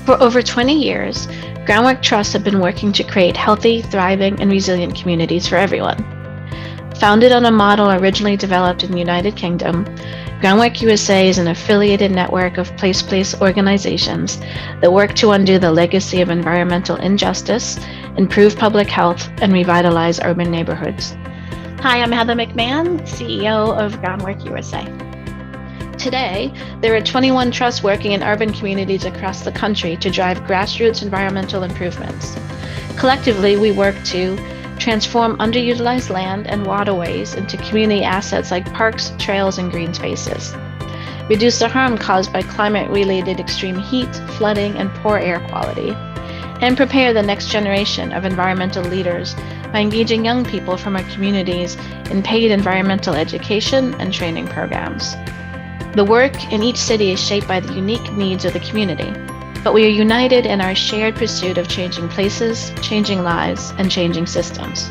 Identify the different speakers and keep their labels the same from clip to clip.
Speaker 1: For over 20 years, Groundwork Trusts have been working to create healthy, thriving, and resilient communities for everyone. Founded on a model originally developed in the United Kingdom, Groundwork USA is an affiliated network of place-based organizations that work to undo the legacy of environmental injustice, improve public health, and revitalize urban neighborhoods. Hi, I'm Heather McMahon, CEO of Groundwork USA. Today, there are 21 trusts working in urban communities across the country to drive grassroots environmental improvements. Collectively, we work to transform underutilized land and waterways into community assets like parks, trails, and green spaces, reduce the harm caused by climate-related extreme heat, flooding, and poor air quality, and prepare the next generation of environmental leaders by engaging young people from our communities in paid environmental education and training programs. The work in each city is shaped by the unique needs of the community, but we are united in our shared pursuit of changing places, changing lives, and changing systems.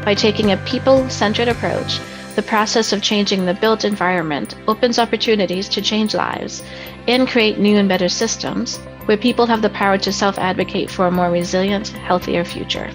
Speaker 1: By taking a people-centered approach, the process of changing the built environment opens opportunities to change lives and create new and better systems where people have the power to self-advocate for a more resilient, healthier future.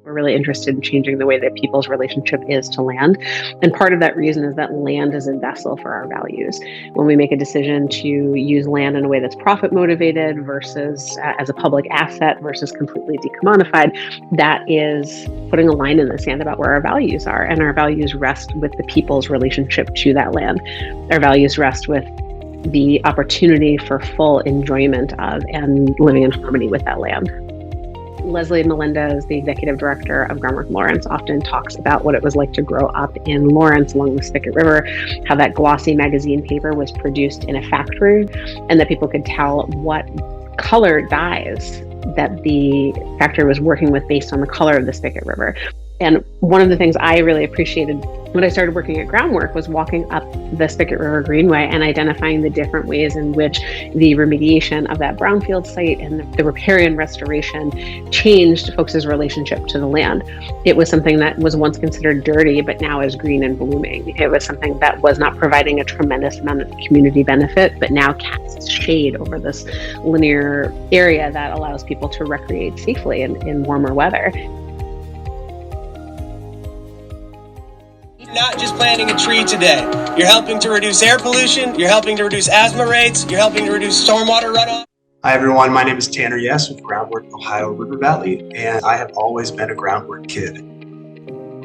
Speaker 2: We're really interested in changing the way that people's relationship is to land. And part of that reason is that land is a vessel for our values. When we make a decision to use land in a way that's profit motivated versus as a public asset versus completely decommodified, that is putting a line in the sand about where our values are. And our values rest with the people's relationship to that land. Our values rest with the opportunity for full enjoyment of and living in harmony with that land. Leslie Melendez, the executive director of Groundwork Lawrence, often talks about what it was like to grow up in Lawrence along the Spicket River, how that glossy magazine paper was produced in a factory, and that people could tell what color dyes that the factory was working with based on the color of the Spicket River. And one of the things I really appreciated when I started working at Groundwork was walking up the Spicket River Greenway and identifying the different ways in which the remediation of that brownfield site and the repair and restoration changed folks' relationship to the land. It was something that was once considered dirty, but now is green and blooming. It was something that was not providing a tremendous amount of community benefit, but now casts shade over this linear area that allows people to recreate safely in warmer weather.
Speaker 3: Not just planting a tree today. You're helping to reduce air pollution, you're helping to reduce asthma rates, you're helping to reduce stormwater runoff.
Speaker 4: Hi everyone, my name is Tanner Yes with Groundwork Ohio River Valley, and I have always been a Groundwork kid.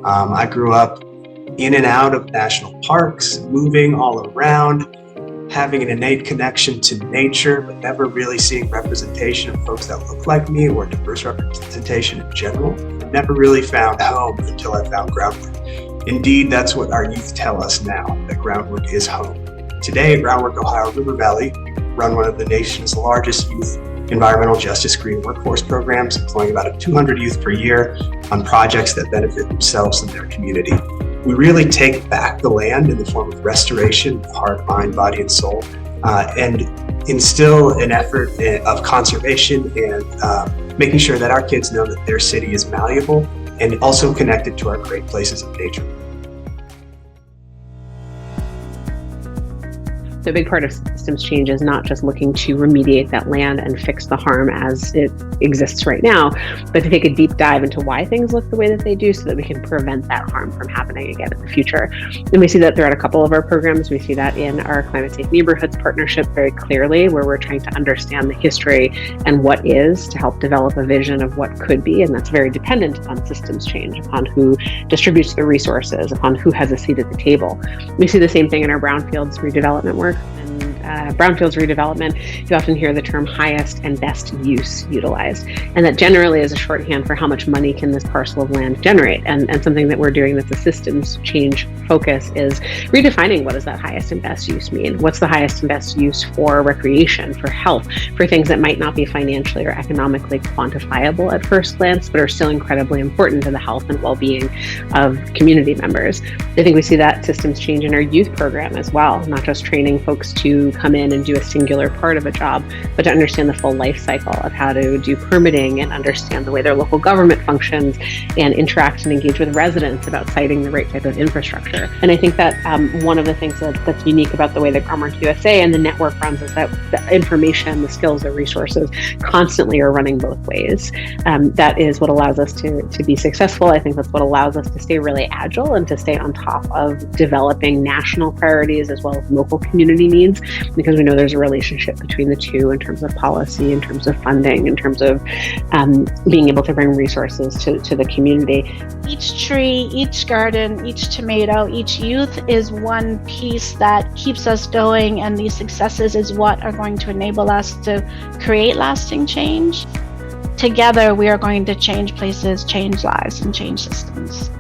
Speaker 4: I grew up in and out of national parks, moving all around, having an innate connection to nature, but never really seeing representation of folks that look like me or diverse representation in general. I never really found home until I found Groundwork. Indeed, that's what our youth tell us now, that Groundwork is home. Today at Groundwork Ohio River Valley, we run one of the nation's largest youth environmental justice green workforce programs, employing about 200 youth per year on projects that benefit themselves and their community. We really take back the land in the form of restoration of heart, mind, body, and soul, and instill an effort of conservation and making sure that our kids know that their city is malleable and also connected to our great places of nature.
Speaker 2: The big part of systems change is not just looking to remediate that land and fix the harm as it exists right now, but to take a deep dive into why things look the way that they do so that we can prevent that harm from happening again in the future. And we see that throughout a couple of our programs. We see that in our Climate Safe Neighborhoods partnership very clearly, where we're trying to understand the history and what is to help develop a vision of what could be. And that's very dependent upon systems change, upon who distributes the resources, upon who has a seat at the table. We see the same thing in our brownfields redevelopment work. Brownfields redevelopment, you often hear the term highest and best use utilized. And that generally is a shorthand for how much money can this parcel of land generate. And something that we're doing that's a systems change focus is redefining what does that highest and best use mean? What's the highest and best use for recreation, for health, for things that might not be financially or economically quantifiable at first glance, but are still incredibly important to the health and well-being of community members. I think we see that systems change in our youth program as well, not just training folks to come in and do a singular part of a job, but to understand the full life cycle of how to do permitting and understand the way their local government functions and interact and engage with residents about siting the right type of infrastructure. And I think that one of the things that's unique about the way that Groundwork USA and the network runs is that the information, the skills, the resources constantly are running both ways. That is what allows us to be successful. I think that's what allows us to stay really agile and to stay on top of developing national priorities as well as local community needs, because we know there's a relationship between the two in terms of policy, in terms of funding, in terms of being able to bring resources to the community.
Speaker 5: Each tree, each garden, each tomato, each youth is one piece that keeps us going, and these successes is what are going to enable us to create lasting change. Together, we are going to change places, change lives, and change systems.